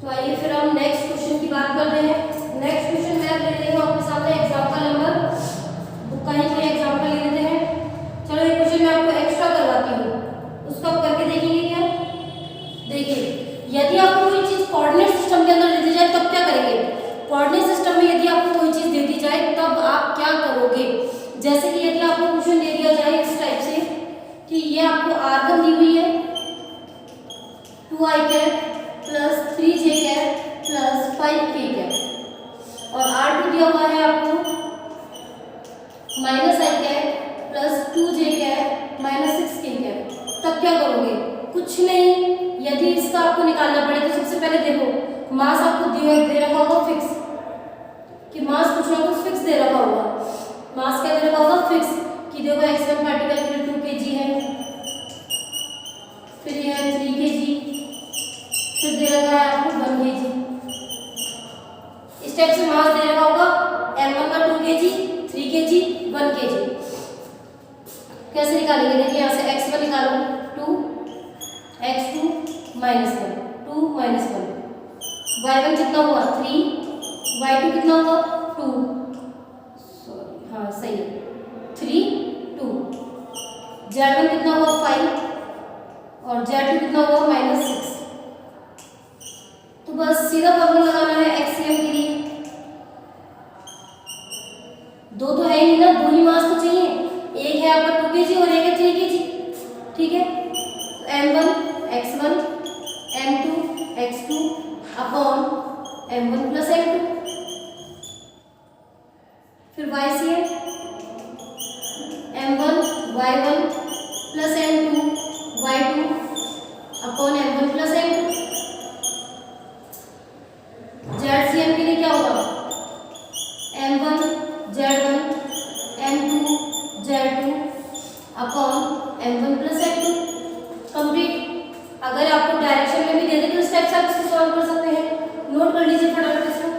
तो आइए फिर हम नेक्स्ट क्वेश्चन की बात करते हैं। नेक्स्ट क्वेश्चन मैं ले रही हूँ आपके सामने एग्जाम्पल नंबर, बुक का ही कोई एग्जाम्पल ले लेते हैं। चलो ये क्वेश्चन मैं आपको एक्स्ट्रा करवाती हूँ, उसको आप करके देखेंगे क्या? देखिए, यदि आपको कोई चीज कोऑर्डिनेट सिस्टम के अंदर दे दी जाए तब क्या करेंगे? कोऑर्डिनेट सिस्टम में यदि आपको कोई चीज दे दी जाए तब आप क्या करोगे? जैसे कि यदि आपको क्वेश्चन दे दिया जाए इस टाइप से कि ये आपको r1 दी हुई है 2i cap plus 3j cap plus 5k cap, और r2 दिया हुआ है आपको -i cap plus 2j cap minus 6k cap, तब क्या करोगे? कुछ नहीं। यदि इसका आपको निकालना पड़े तो सबसे पहले देखो मास आपको दे रखा होगा फिक्स, कि मास कुछ ना कुछ फिक्स दे रखा होगा। मास क्या दे रखा होगा? फिक्स, कि देखो x1 पार्टिकल के लिए 2 kg है, फिर यह 3 kg, फिर दे रखा है आपको 1 kg। इस टाइप से मास दे रखा होगा। m1 का 2 kg, 3 kg, 1 kg। कैसे निकालेंगे? देखिए यहाँ से x1 निकालो 2, x2 -1, 2 -1, y1 कितना हुआ 3, y2 कितना हुआ 2, सॉरी हाँ सही है 3, 2, z1 कितना हुआ 5 और z2 कितना हुआ -6। तो बस सीधा फॉर्मूला लगाना है एक्सएम के लिए। दो तो है ही ना, दो ही मास तो चाहिए, एक है आपका 2 kg और एक है 3 kg, ठीक है। तो m1 x1 m2 x2 upon m1 plus m2, फिर YCM m1 y1 plus m2 y2 upon m1 plus m2। ZCM के लिए क्या होगा? m1 z1 m2 z2 upon m1 plus m2। Complete. अगर आपको डायरेक्शन में भी दे दे तो इस टाइप से आप इसको सॉल्व कर सकते हैं। नोट कर लीजिए फटाफट इसको।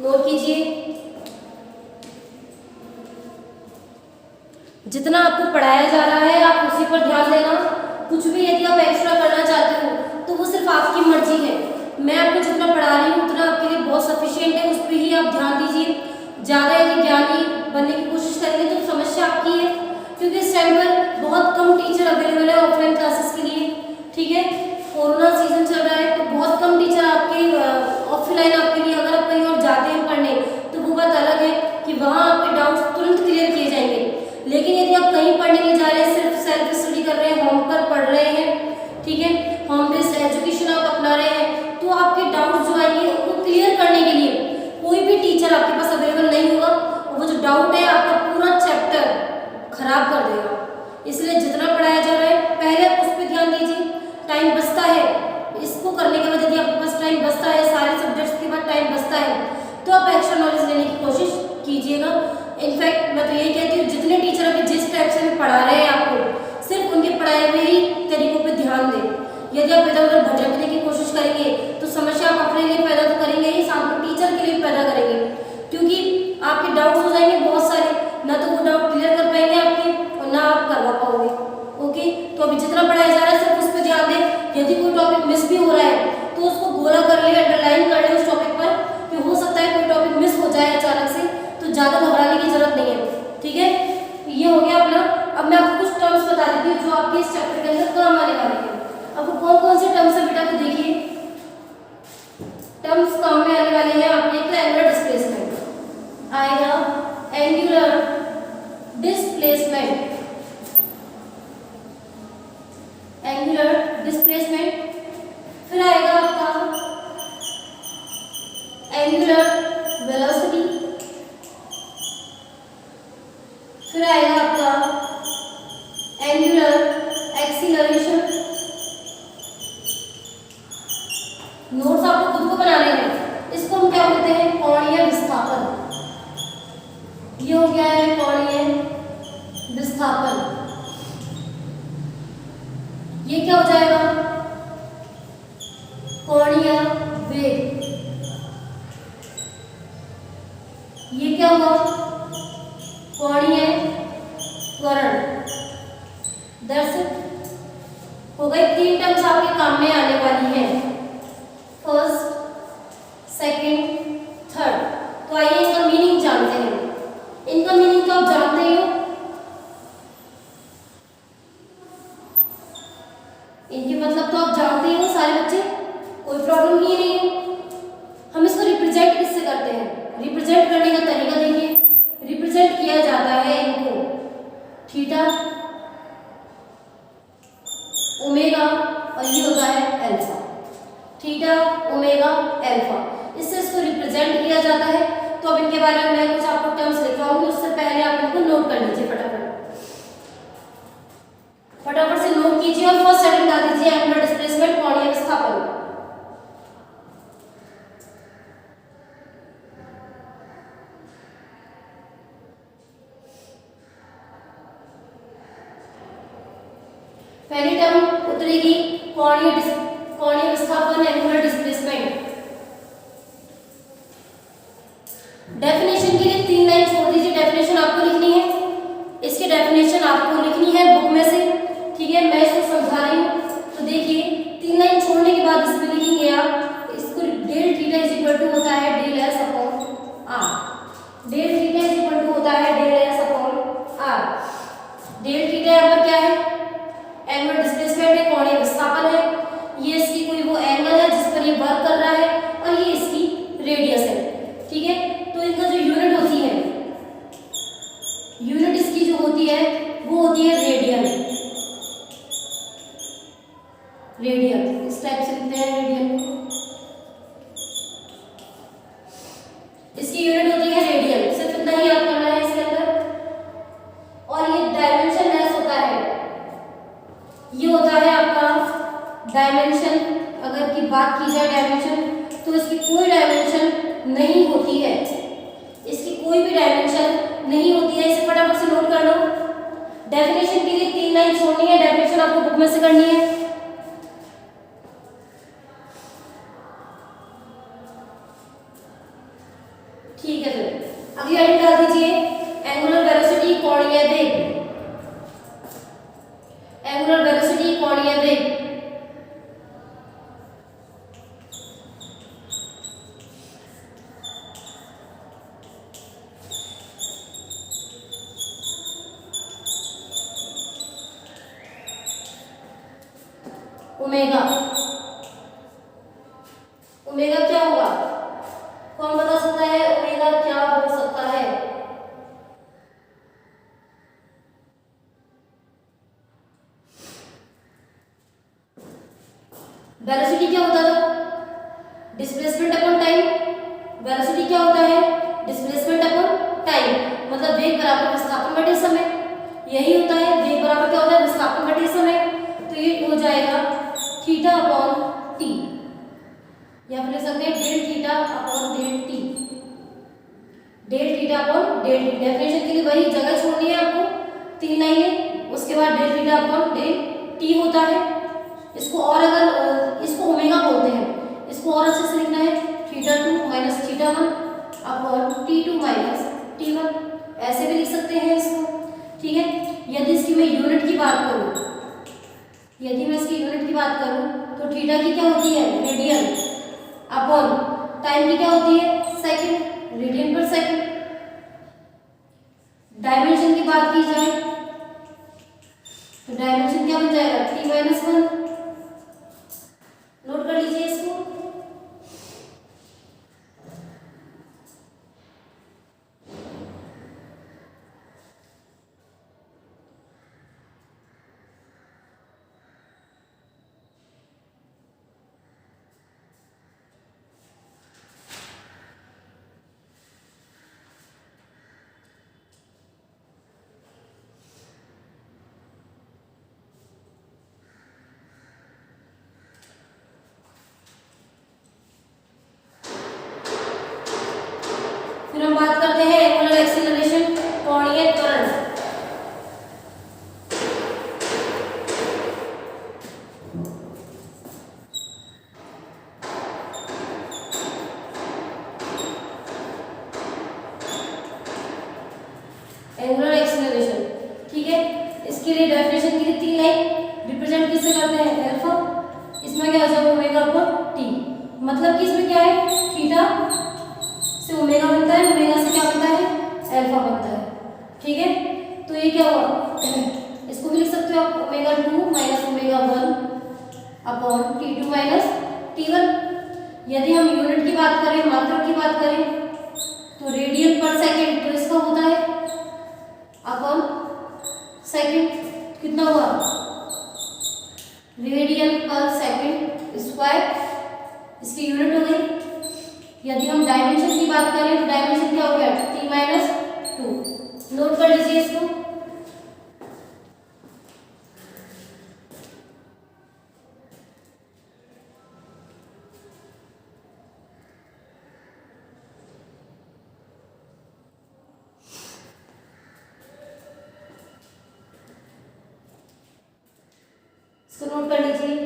नोट कीजिए। जितना आपको पढ़ाया जा रहा है आप उसी पर ध्यान देना। कुछ भी यदि आप एक्स्ट्रा करना चाहते हो तो वो सिर्फ आपकी मर्जी है। मैं आपको जितना पढ़ा रही हूँ उतना आपके लिए बहुत सफिशिएंट है, उस पर ही आप ध्यान दीजिए। ज़्यादा यदि ज्ञानी बनने की कोशिश करेंगे तो समस्या आपकी है, क्योंकि इस टाइम पर बहुत कम टीचर अवेलेबल है ऑफलाइन क्लासेस के लिए, ठीक है। कोरोना सीजन चल रहा है तो बहुत कम टीचर आपके ऑफलाइन आपके लिए। अगर आप कहीं और जाते हैं पढ़ने तो वो बात अलग है कि वहाँ आपके डाउट्स तुरंत क्लियर किए जाएंगे। लेकिन यदि आप कहीं पढ़ने नहीं जा रहे हैं, सिर्फ सेल्फ स्टडी कर रहे हैं, होम पर पढ़ रहे हैं, ठीक है, होम बेस्ड एजुकेशन आप अपना रहे हैं, तो आपके डाउट्स जो आएंगे उनको क्लियर करने के लिए कोई भी टीचर आपके पास अवेलेबल नहीं होगा। वो जो डाउट है आपका पूरा चैप्टर खराब कर देगा। इसलिए जितना पढ़ाया जा रहा है पहले आप उस पर ध्यान दीजिए। टाइम बचता है, इसको करने के बाद यदि आपके पास टाइम बचता है, सारे सब्जेक्ट्स के बाद टाइम बचता है, तो आप एक्स्ट्रा नॉलेज लेने की कोशिश कीजिएगा। इनफैक्ट मैं तो यही कहती हूँ जितने टीचर अभी जिस टाइप से पढ़ा रहे हैं आपको, सिर्फ उनके पढ़ाए हुए ही तरीकों पे ध्यान दें। यदि आप इधर उधर भटकने की कोशिश करेंगे तो समस्या आप अपने लिए पैदा तो करेंगे ही, साथ में टीचर के लिए भी पैदा करेंगे, क्योंकि आपके डाउट्स हो जाएंगे बहुत सारे, ना तो वो डाउट क्लियर कर पाएंगे आपके और ना आप करवा पाओगे। ओके, तो अभी जितना पढ़ाया जा रहा है सिर्फ उस पर ध्यान दें। यदि कोई टॉपिक मिस भी हो रहा है तो उसको गोला कर ले, अंडरलाइन कर ले उस टॉपिक पर, कि हो सकता है कोई टॉपिक मिस हो जाए अचानक से, तो ज़्यादा घबराने की जरूरत नहीं है, ठीक है। ये हो गया अपना। अब मैं आपको कुछ टर्म्स बता देती हूँ जो आपके इस चैप्टर के अंदर काम आने वाले हैं। अब वो कौन कौन से टर्म्स है बेटा, तो देखिए टर्म्स काम में आने वाले हैं आपके। एंगुलर डिस्प्लेसमेंट आएगा, एंगुलर डिस्प्लेसमेंट, एंगुलर डिस्प्लेसमेंट। फिर आएगा आपका एंगुलर वेलोसिटी, फिर आएगा आपका एंगुलर एक्सीलरेशन। नोट्स आपको खुद को बनाने हैं। इसको हम क्या बोलते हैं? कोणीय विस्थापन। ये हो गया है कोणीय विस्थापन। ये क्या हो जाएगा? कोणीय या वेग, ये क्या हुआ? कोणीय त्वरण। दर्शक हो गए, 3 टर्म्स आपके काम में आने वाली है, फर्स्ट, सेकंड, थर्ड। तो आइए इनका मीनिंग जानते हैं। इनका मीनिंग तो आप जानते ही हो, इनके मतलब तो आप जानते ही हो सारे बच्चे, कोई प्रॉब्लम ही नहीं है। हम इसको रिप्रेजेंट किससे करते हैं? रिप्रेजेंट करने का तरीका देखिए। रिप्रेजेंट किया जाता है इनको थीटा, ओमेगा और ये होता है अल्फा। थीटा, ओमेगा, अल्फा, इससे इसको रिप्रेजेंट किया जाता है। तो अब इनके बारे में मैं कुछ आपको टर्म्स लिखवाऊंगी, उससे पहले आप इनको नोट कर लीजिए फटाफट से नोट कीजिए और फर्स्ट हेडिंग डाल दीजिए एंगुलर डिस्प्लेसमेंट, कोणीय विस्थापन। पहली टर्म उतरेगी कोणीय विस्थापन, एंगुलर डिस्प्लेसमेंट। डेफिनेशन के लिए 3 लाइन छोड़ दीजिए, डेफिनेशन आपको लिखनी है, इसकी डेफिनेशन आपको लिखनी है बुक में से, ठीक है? मैं इसको समझा रही हूँ, तो देखिए 3 लाइन छोड़ने के बाद इसमें लिखेंगे आप, इसको del theta is equal to होता है del s upon r. Del theta is equal to होता है del s upon r. Del theta यहाँ पर क्या है? एंगुलर डिस्प्लेसमेंट है, कोणीय विस्थापन है। ये इसकी कोई वो एंगल है जिस पर ये वर्क कर रहा है, और ये इसकी रेडियस है, ठीक है? तो इनका जो यूनिट होती है, यूनिट इसकी जो होती है वो होती है रेडियन। रेडियन इस टाइप से लिखते हैं रेडियन को, इसकी यूनिट होती है रेडियन। सिर्फ इतना ही याद करना है इसके अंदर। और ये डायमेंशन लेस होता है, ये होता है आपका डायमेंशन। अगर की बात की जाए डायमेंशन, तो इसकी कोई डायमेंशन नहीं होती है, इसकी कोई भी डायमेंशन नहीं होती है। इसे फटाफट से नोट कर लो। डेफिनेशन के लिए 3 लाइन छोड़नी है, डेफिनेशन आपको बुक में से करनी है। ठीक है, फिर अगली लाइन डाल दीजिए, एंगुलर वेलोसिटी, कोणीय वेग। एंगुलर वेलोसिटी, कोणीय वेग। ओमेगा, ओमेगा क्या होगा? कौन बता सकता है ओमेगा क्या हो सकता है? वेलोसिटी क्या होता है? Displacement upon time. वेलोसिटी क्या होता है? डिस्प्लेसमेंट अपॉन टाइम, मतलब वेग बराबर विस्थापन बटे समय। यही होता है, वेग बराबर क्या होता है? विस्थापन बटे समय। तो ये हो जाएगा थीटा अपॉन टी, या फिर लिख सकते हैं del theta upon del t. Del theta upon del t. Definition के लिए वही जगह छोड़नी है आपको, 3 लाइनें, उसके बाद del theta upon del t होता है। इसको और अगर इसको ओमेगा बोलते हैं, इसको और अच्छे से लिखना है theta 2 minus theta 1 upon T2 minus T1, ऐसे भी लिख सकते हैं इसको, ठीक है? यदि इसकी मैं यूनिट की बात करूं, यदि मैं इसकी यूनिट की बात करूं, तो थीटा की क्या होती है? रेडियन, अपॉन टाइम की क्या होती है? सेकंड, रेडियन पर सेकंड। डायमेंशन की बात की जाए, तो डायमेंशन क्या बन जाएगा? T minus 1। नोट कर लीजिए इसको। इसमें क्या हो जाएगा ओमेगा अपॉन टी, मतलब कि इसमें क्या है थीटा से ओमेगा बनता है, ओमेगा से क्या बनता है अल्फा बनता है। ठीक है, तो ये क्या हुआ इसको भी लिख सकते हो आप omega 2 minus omega 1 upon T2 minus T1। यदि हम यूनिट की बात करें, मात्रक की बात करें, तो रेडियन पर सेकंड, तो इसका होता है अपॉन सेकंड, कितना हुआ रेडियन पर सेकंड स्क्वायर, इसकी यूनिट हो गई। यदि हम डायमेंशन की बात करें तो डायमेंशन क्या हो गया T माइनस 2, नोट कर लीजिए इसको। इसको नोट कर लीजिए।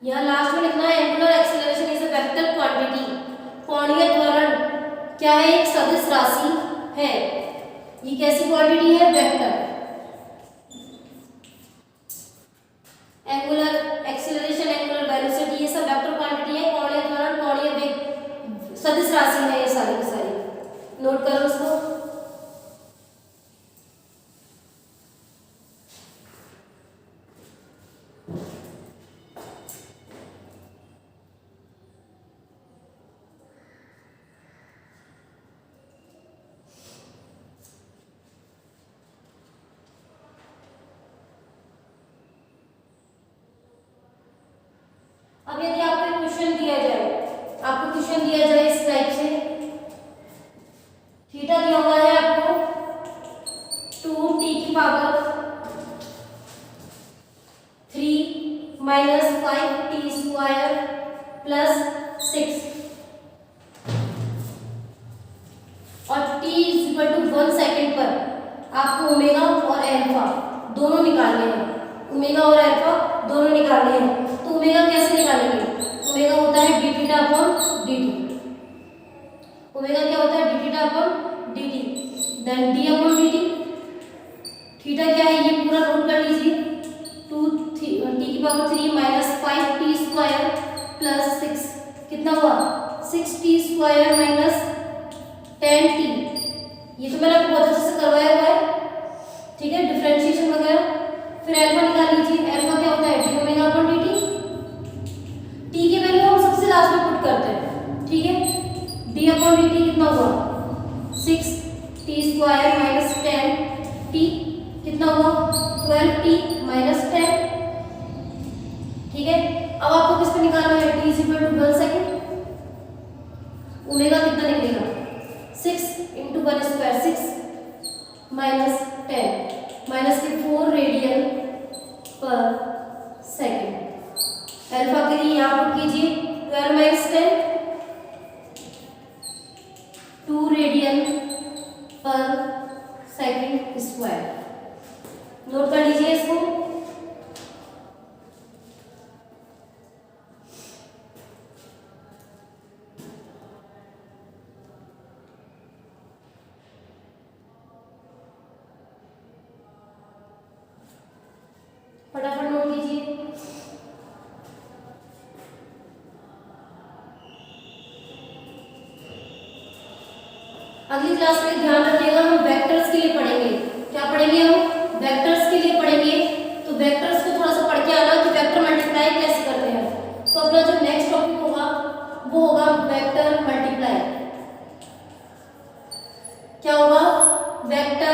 यहाँ लास्ट में लिखना है angular acceleration is a vector quantity, कोणीय त्वरण क्या है एक सदिश राशि है। ये कैसी क्वांटिटी है vector, angular acceleration angular velocity ये सब वेक्टर क्वांटिटी है, कोणीय त्वरण कोणीय वेग सदिश राशि है, ये सारी की सारी नोट करो उसको। अब यदि आपको एक क्वेश्चन दिया जाए, आपको क्वेश्चन दिया जाए इस टाइप से, थीटा दिया हुआ है आपको 2t की power 3 minus 5t square plus 6 और t इक्वल टू 1 सेकेंड पर आपको ओमेगा और अल्फा दोनों निकालने हैं, ओमेगा और अल्फा दोनों निकालने हैं। तो ओमेगा कैसे निकालेंगे, ओमेगा होता है d theta upon d t, omega क्या होता है d theta upon d t, then d upon d t, theta क्या है ये पूरा नोट कर लीजिए 2t की power 3 minus 5t square plus 6, कितना हुआ 6t स्क्वायर माइनस 10t, ये तो मैंने आपको बहुत अच्छे से करवाया हुआ है। ठीक है, डिफरेंशिएशन वगैरह। फिर अल्फा निकाल लीजिए, अल्फा क्या होता है D omega upon d T, T की वैल्यू हम सबसे लास्ट में पुट करते हैं। ठीक है, डी अपॉन डी टी कितना हुआ 6t स्क्वायर माइनस 10t, कितना हुआ 12t माइनस 10। ठीक है, अब आपको किस पे निकालना है t is equal to 1 second, omega कितना निकलेगा 6 इंटू 1 स्क्वायर 6 माइनस 10 माइनस के 4 रेडियन पर सेकेंड, अल्फा के लिए यहाँ पुट कीजिए 12 माइनस 10 2 रेडियन पर सेकेंड स्क्वायर, नोट कर लीजिए इसको। फटाफट नोट कीजिए। अगली क्लास में ध्यान रखिएगा हम वेक्टर्स के लिए पढ़ेंगे, क्या पढ़ेंगे हम वेक्टर्स के लिए पढ़ेंगे। तो वेक्टर्स को थोड़ा सा पढ़ के आना कि वेक्टर मल्टीप्लाई कैसे करते हैं। तो अपना जो नेक्स्ट टॉपिक होगा वो होगा वेक्टर मल्टीप्लाई, क्या होगा वेक्टर